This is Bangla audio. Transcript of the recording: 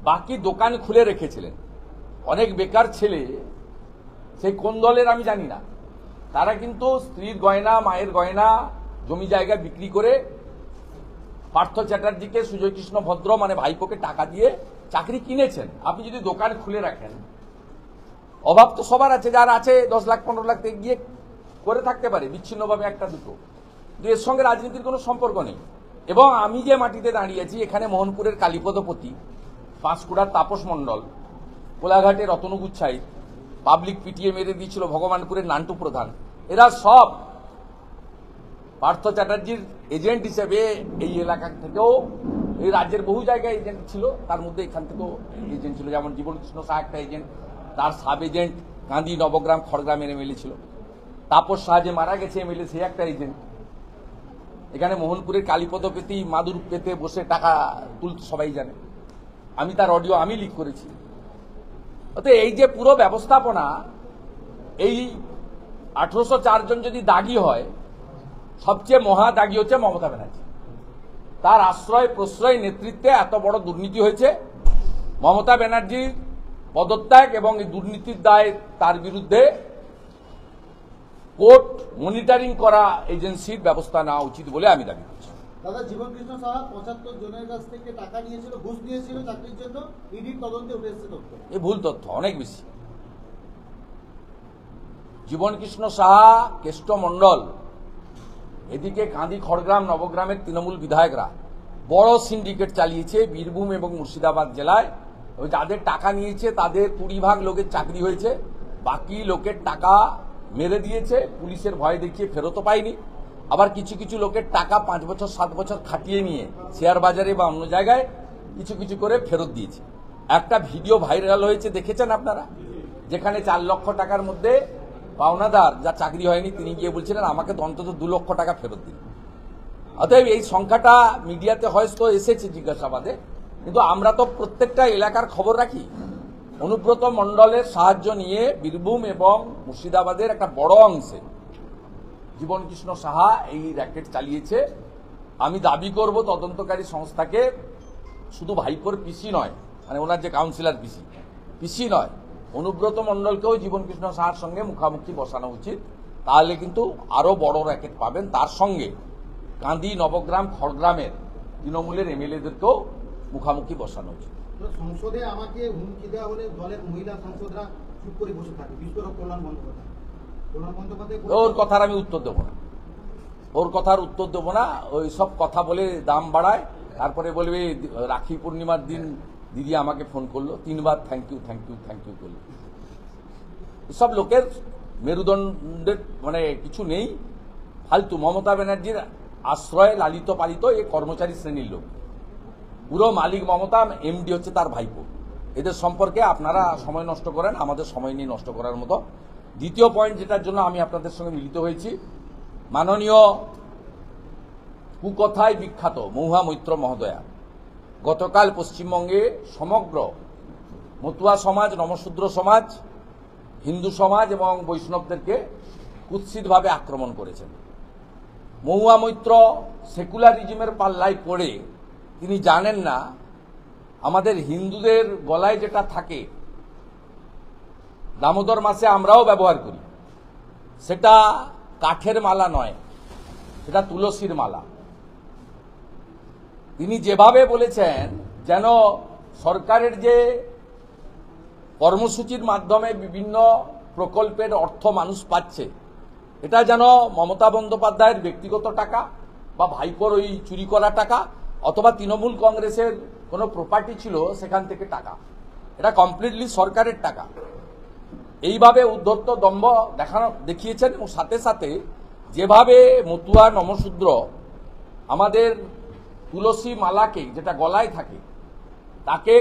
বাকি দোকান খুলে রেখেছিলেন। অনেক বেকার ছেলে, সেই কোন দলের আমি জানি না, তারা কিন্তু স্ত্রীর গয়না, মায়ের গয়না, জমি জায়গা বিক্রি করে পার্থ চ্যাটার্জিকে, সুজয় কৃষ্ণ ভদ্র মানে ভাইপোকে টাকা দিয়ে চাকরি কিনেছেন। আপনি যদি দোকান খুলে রাখেন, অভাব তো সবার আছে, যার আছে 10 লাখ 15 লাখ থেকে গিয়ে করে থাকতে পারে বিচ্ছিন্নভাবে একটা দুটো, কিন্তু এর সঙ্গে রাজনীতির কোনো সম্পর্ক নেই। এবং আমি যে মাটিতে দাঁড়িয়েছি, এখানে মোহনপুরের কালীপদপতি, পাঁশকুড়ার তাপস মণ্ডল, কোলাঘাটের রতনগুচ্ছাই, পাবলিক পিটিএ মেরে দিয়েছিল ভগবানপুরের নান্টু প্রধান, এরা সব পার্থ চ্যাটার্জির এজেন্ট হিসেবে এই এলাকা থেকেও, এই রাজ্যের বহু জায়গায় এজেন্ট ছিল, তার মধ্যে এখান থেকেও এজেন্ট ছিল। যেমন জীবন কৃষ্ণ শাহ একটা এজেন্ট, তার সাব এজেন্ট কান্দি, নবগ্রাম, খড়গ্রামের এমএলএ ছিল। তাপস শাহ যে মারা গেছে এমএলএ, সে একটা এজেন্ট। এখানে মোহনপুরের কালীপদপতি মাদুর পেতে বসে টাকা তুলত সবাই জানে, আমি তার অডিও আমি লিক করেছি। অতএব এই যে পুরো ব্যবস্থাপনা, এই 1804 জন যদি দাগি হয়, সবচেয়ে মহা দাগি হচ্ছে মমতা ব্যানার্জি। তার আশ্রয় প্রশ্রয় নেতৃত্বে এত বড় দুর্নীতি হয়েছে। মমতা ব্যানার্জির পদত্যাগ এবং এই দুর্নীতির দায় তার বিরুদ্ধে কোর্ট মনিটরিং করা এজেন্সির ব্যবস্থা নেওয়া উচিত বলে আমি দাবি করছি। দাদা, জীবন কৃষ্ণ সাহা 75 জনের কাছ থেকে টাকা নিয়েছিল, ঘুষ নিয়েছিল চাকরির জন্য, ইডির তদন্তে উঠে এসেছে তথ্য। এই ভুল তথ্য, অনেক বেশি। জীবন কৃষ্ণ সাহা, কেষ্ট মণ্ডল, এদিকে কাঁদি, খড়গ্রাম, নবগ্রামের তৃণমূল বিধায়করা বড় সিন্ডিকেট চালিয়েছে বীরভূম এবং মুর্শিদাবাদ জেলায়। যাদের টাকা নিয়েছে তাদের 20 ভাগ লোকের চাকরি হয়েছে, বাকি লোকের টাকা মেরে দিয়েছে, পুলিশের ভয় দেখিয়ে ফেরতও পায়নি। আবার কিছু কিছু লোকের টাকা 5 বছর 7 বছর খাটিয়ে নিয়ে শেয়ার বাজারে বা অন্য জায়গায় কিছু কিছু করে ফেরত দিয়েছে। একটা ভিডিও ভাইরাল হয়েছে, দেখেছেন আপনারা, যেখানে 4 লক্ষ টাকার মধ্যে পাওনাদার, যা চাকরি হয়নি, তিনি গিয়ে বলছিলেন আমাকে অন্তত 2 লক্ষ টাকা ফেরত দিন। অতএব এই সংখ্যাটা মিডিয়াতে হয়তো এসেছে জিজ্ঞাসাবাদে, কিন্তু আমরা তো প্রত্যেকটা এলাকার খবর রাখি। অনুব্রত মণ্ডলের সাহায্য নিয়ে বীরভূম এবং মুর্শিদাবাদের একটা বড় অংশে জীবন কৃষ্ণ সাহা এই র্যাকেট চালিয়েছে। আমি দাবি করব তদন্তকারী সংস্থাকে, শুধু ভাইপোর পিসি নয়, মানে ওনার যে কাউন্সিলর পিসি নয়, অনুব্রত মণ্ডলকেও জীবন কৃষ্ণ সাহার সঙ্গে মুখামুখি বসানো উচিত। তাহলে কিন্তু আরো বড় র্যাকেট পাবেন। তার সঙ্গে কাঁদি, নবগ্রাম, খড়গ্রামের তৃণমূলের এমএলএদেরকেও মুখামুখি বসানো উচিত। সংসদে আমাকে হুমকি দেওয়া হলে দলের মহিলা সাংসদরা চুপ করে বসে থাকে, বিশেষ করে কল্যাণ বন্দ্যোপাধ্যায়। ওর কথার আমি উত্তর দেবো না, ওর কথার উত্তর দেবো না। ওই সব কথা বলে দাম বাড়ায়, তারপরে বলবে রাখি পূর্ণিমার দিন দিদি আমাকে ফোন করলো, 3 বার thank you thank you thank you করলো। সব লোকের মেরুদণ্ডের মানে কিছু নেই, ফালতু। মমতা ব্যানার্জির আশ্রয় লালিত পালিত এই কর্মচারী শ্রেণীর লোক। পুরো মালিক মমতা, এমডি হচ্ছে তার ভাইপো। এদের সম্পর্কে আপনারা সময় নষ্ট করেন, আমাদের সময় নিয়ে নষ্ট করার মতো। দ্বিতীয় পয়েন্ট, যেটার জন্য আমি আপনাদের সঙ্গে মিলিত হয়েছি, মাননীয় কুকথায় বিখ্যাত মহুয়া মৈত্র মহোদয়া গতকাল পশ্চিমবঙ্গে সমগ্র মতুয়া সমাজ, নমশূদ্র সমাজ, হিন্দু সমাজ এবং বৈষ্ণবদেরকে কুৎসিতভাবে আক্রমণ করেছেন। মহুয়া মৈত্র সেকুলারিজমের পাল্লায় পড়ে তিনি জানেন না আমাদের হিন্দুদের গলায় যেটা থাকে, দামোদর মাসে আমরাও ব্যবহার করি, সেটা কাঠের মালা নয়, সেটা তুলসীর মালা। তিনি যেভাবে বলেছেন যেন সরকারের যে কর্মসূচির মাধ্যমে বিভিন্ন প্রকল্পের অর্থ মানুষ পাচ্ছে, এটা যেন মমতা বন্দ্যোপাধ্যায়ের ব্যক্তিগত টাকা বা ভাইপোর ওই চুরি করা টাকা, অথবা তৃণমূল কংগ্রেসের কোনো প্রপার্টি ছিল সেখান থেকে টাকা, এটা কমপ্লিটলি সরকারের টাকা। এইভাবে উদ্ধত্ত দম্ভ দেখিয়েছেন। এবং সাথে সাথে যেভাবে মতুয়া, নমশূদ্র আমাদের তুলসী মালাকে, যেটা গলায় থাকে, তাকে